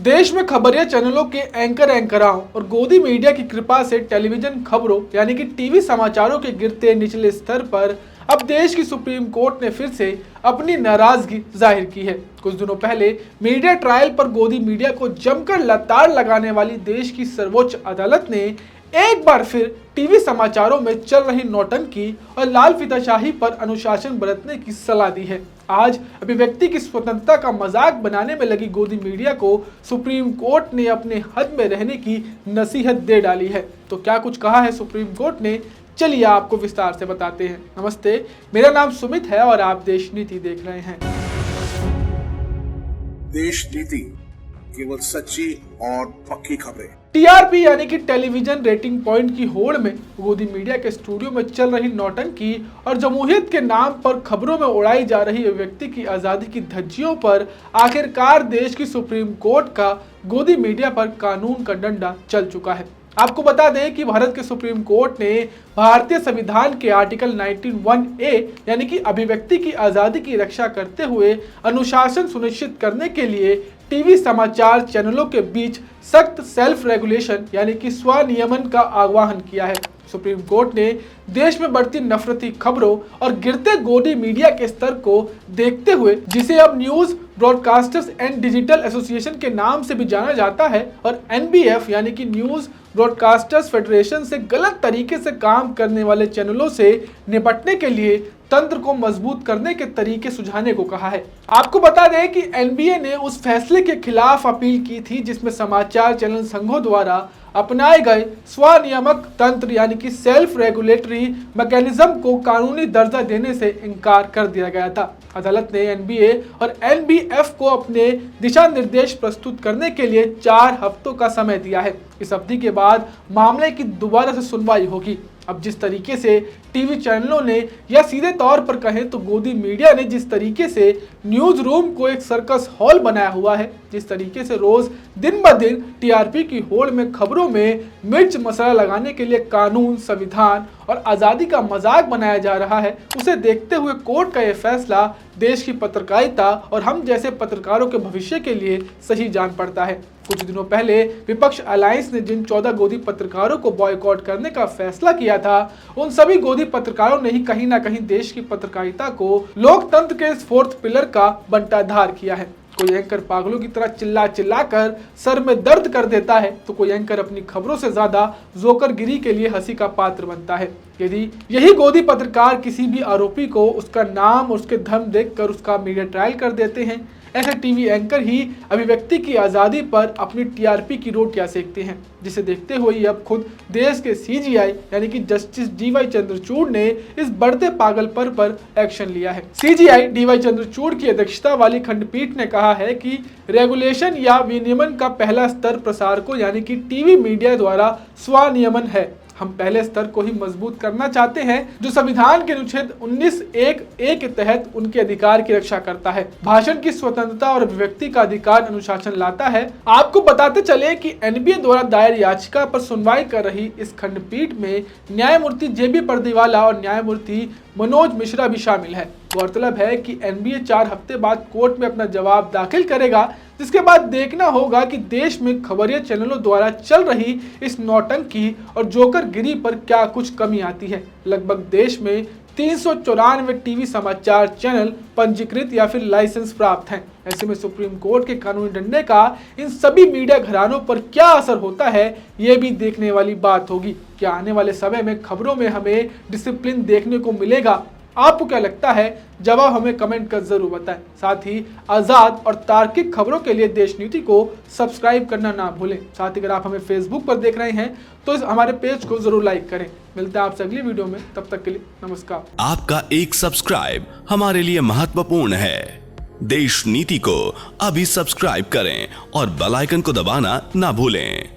देश में खबरिया चैनलों के एंकराओं और गोदी मीडिया की कृपा से टेलीविजन खबरों यानी कि टीवी समाचारों के गिरते निचले स्तर पर अब देश की सुप्रीम कोर्ट ने फिर से अपनी नाराजगी जाहिर की है। कुछ दिनों पहले मीडिया ट्रायल पर गोदी मीडिया को जमकर लताड़ लगाने वाली देश की सर्वोच्च अदालत ने एक बार फिर टीवी समाचारों में चल रही नौटंकी और लाल फीताशाही पर अनुशासन बरतने की सलाह दी है। आज अभिव्यक्ति की स्वतंत्रता का मजाक बनाने में लगी गोदी मीडिया को सुप्रीम कोर्ट ने अपने हद में रहने की नसीहत दे डाली है। तो क्या कुछ कहा है सुप्रीम कोर्ट ने, चलिए आपको विस्तार से बताते हैं। नमस्ते, मेरा नाम सुमित है और आप देश नीति देख रहे हैं। देश नीति, केवल सच्ची और पक्की खबरें। टीआरपी यानी कि टेलीविजन रेटिंग पॉइंट की होड़ में गोदी मीडिया के स्टूडियो में चल रही नौटंकी और जमहूरियत के नाम पर खबरों में उड़ाई जा रही अभिव्यक्ति की आज़ादी की धज्जियों पर आखिरकार देश की सुप्रीम कोर्ट का गोदी मीडिया पर कानून का डंडा चल चुका है। आपको बता दें कि भारत के सुप्रीम कोर्ट ने भारतीय संविधान के आर्टिकल 19(1)(a) यानी कि अभिव्यक्ति की आज़ादी की रक्षा करते हुए अनुशासन सुनिश्चित करने के लिए टीवी समाचार चैनलों के बीच सख्त सेल्फ रेगुलेशन यानी कि स्वनियमन का आह्वान किया है। सुप्रीम कोर्ट ने देश में बढ़ती नफरती खबरों और गिरते गोदी मीडिया के स्तर को देखते हुए, जिसे अब news broadcasters and digital association के नाम से भी जाना जाता है, और एनबीएफ यानी कि न्यूज ब्रॉडकास्टर्स फेडरेशन से गलत तरीके से काम करने वाले चैनलों से निपटने के लिए तंत्र को मजबूत करने के तरीके सुझाने को कहा है। आपको बता दें कि एनबीए ने उस फैसले के खिलाफ अपील की थी जिसमें समाचार चैनल संघों द्वारा अपनाए गए स्वनियामक तंत्र यानी कि सेल्फ रेगुलेटरी मैकेनिज्म को कानूनी दर्जा देने से इनकार कर दिया गया था। अदालत ने एनबीए और एनबीएफ को अपने दिशा निर्देश प्रस्तुत करने के लिए 4 हफ्तों का समय दिया है। इस अवधि के बाद मामले की दोबारा से सुनवाई होगी। अब जिस तरीके से टीवी चैनलों ने, या सीधे तौर पर कहें तो गोदी मीडिया ने जिस तरीके से न्यूज रूम को एक सर्कस हॉल बनाया हुआ है, जिस तरीके से रोज दिन ब दिन टीआरपी की होड़ में खबरों में मिर्च मसाला लगाने के लिए कानून, संविधान और आज़ादी का मजाक बनाया जा रहा है, उसे देखते हुए कोर्ट का यह फैसला देश की पत्रकारिता और हम जैसे पत्रकारों के भविष्य के लिए सही जान पड़ता है। कुछ दिनों पहले विपक्ष अलायंस ने जिन 14 गोदी पत्रकारों को बॉयकॉट करने का फैसला किया था, उन सभी गोदी पत्रकारों ने ही कहीं ना कहीं देश की पत्रकारिता को लोकतंत्र के इस 4th पिलर का बंटाधार किया है। कोई एंकर पागलों की तरह चिल्ला कर सर में दर्द कर देता है, तो कोई एंकर अपनी खबरों से ज्यादा जोकरगिरी के लिए हंसी का पात्र बनता है। यदि यही गोदी पत्रकार किसी भी आरोपी को उसका नाम और उसके धर्म देखकर उसका मीडिया ट्रायल कर देते हैं, ऐसे टीवी एंकर ही अभिव्यक्ति की आज़ादी पर अपनी टीआरपी की रोटियां सेकते हैं, जिसे देखते हुए अब खुद देश के सीजीआई यानी कि जस्टिस डीवाई चंद्रचूड़ ने इस बढ़ते पागलपन पर एक्शन लिया है। सीजीआई डीवाई चंद्रचूड़ की अध्यक्षता वाली खंडपीठ ने कहा है कि रेगुलेशन या विनियमन का पहला स्तर प्रसार को यानी कि टीवी मीडिया द्वारा स्वनियमन है। हम पहले स्तर को ही मजबूत करना चाहते हैं जो संविधान के अनुच्छेद 19(1)(a) के तहत उनके अधिकार की रक्षा करता है। भाषण की स्वतंत्रता और अभिव्यक्ति का अधिकार अनुशासन लाता है। आपको बताते चले कि एनबीए द्वारा दायर याचिका पर सुनवाई कर रही इस खंडपीठ में न्यायमूर्ति जेबी पर्दीवाला और न्यायमूर्ति मनोज मिश्रा भी शामिल है। गौरतलब है कि एनबीए 4 हफ्ते बाद कोर्ट में अपना जवाब दाखिल करेगा, जिसके बाद देखना होगा कि देश में खबरिया चैनलों द्वारा चल रही इस नौटंकी और जोकरगिरी पर क्या कुछ कमी आती है। लगभग देश में 394 टीवी समाचार चैनल पंजीकृत या फिर लाइसेंस प्राप्त हैं। ऐसे में सुप्रीम कोर्ट के कानूनी डंडे का इन सभी मीडिया घरानों पर क्या असर होता है, ये भी देखने वाली बात होगी। क्या आने वाले समय में खबरों में हमें डिसिप्लिन देखने को मिलेगा? आपको क्या लगता है? जवाब हमें कमेंट कर जरूर बताएं। साथ ही आज़ाद और तार्किक खबरों के लिए देश नीति को सब्सक्राइब करना ना भूलें। साथ ही अगर आप हमें फेसबुक पर देख रहे हैं तो इस हमारे पेज को जरूर लाइक करें। मिलते हैं आपसे अगली वीडियो में, तब तक के लिए नमस्कार। आपका एक सब्सक्राइब हमारे लिए महत्वपूर्ण है। देश नीति को अभी सब्सक्राइब करें और बेल आइकन को दबाना ना भूलें।